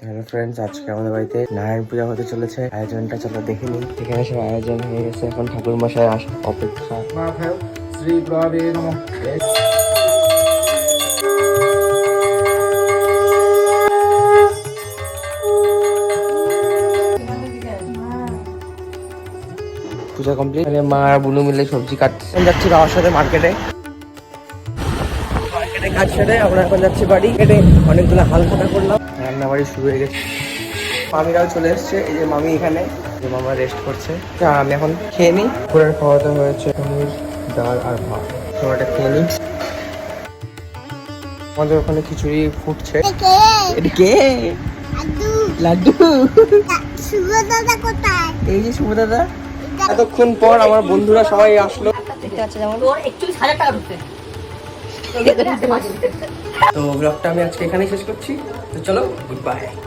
Hello friends, আজকে আমাদের বাড়িতে নারায়ণ পূজা হতে চলেছে। আয়োজনটা চলো দেখে নিই। এখানে সব আয়োজন হয়ে গেছে, এখন ঠাকুর মশাই আসা অপেক্ষা। শ্রী প্রভে নমঃ। পূজা কমপ্লিট। মা আর বুনু মিলে সবজি কাটছে। এখন যাচ্ছি বাবার সাথে মার্কেটে কাজ সেরে আমরা এখন যাচ্ছি বাড়ি। কেটে অনেকগুলো হালখাতা করলাম, রান্না বাড়ি শুরু হয়ে গেছে। মামিরাও চলে এসছে, এই যে মামি এখানে, যে মামা রেস্ট করছে। আমি এখন খেয়ে নিই। দুপুরের খাওয়া দাওয়া হয়েছে পনির, ডাল আর ভাত। তোমরা খেয়ে নিই। আমাদের ওখানে খিচুড়ি ফুটছে। এটা কে? লাড্ডু। এই যে শুভ দাদা। এতক্ষণ পর আমার বন্ধুরা সবাই আসলো। তো ব্লগটা আমি আজকে এখানেই শেষ করছি। তো চলো, গুড বাই।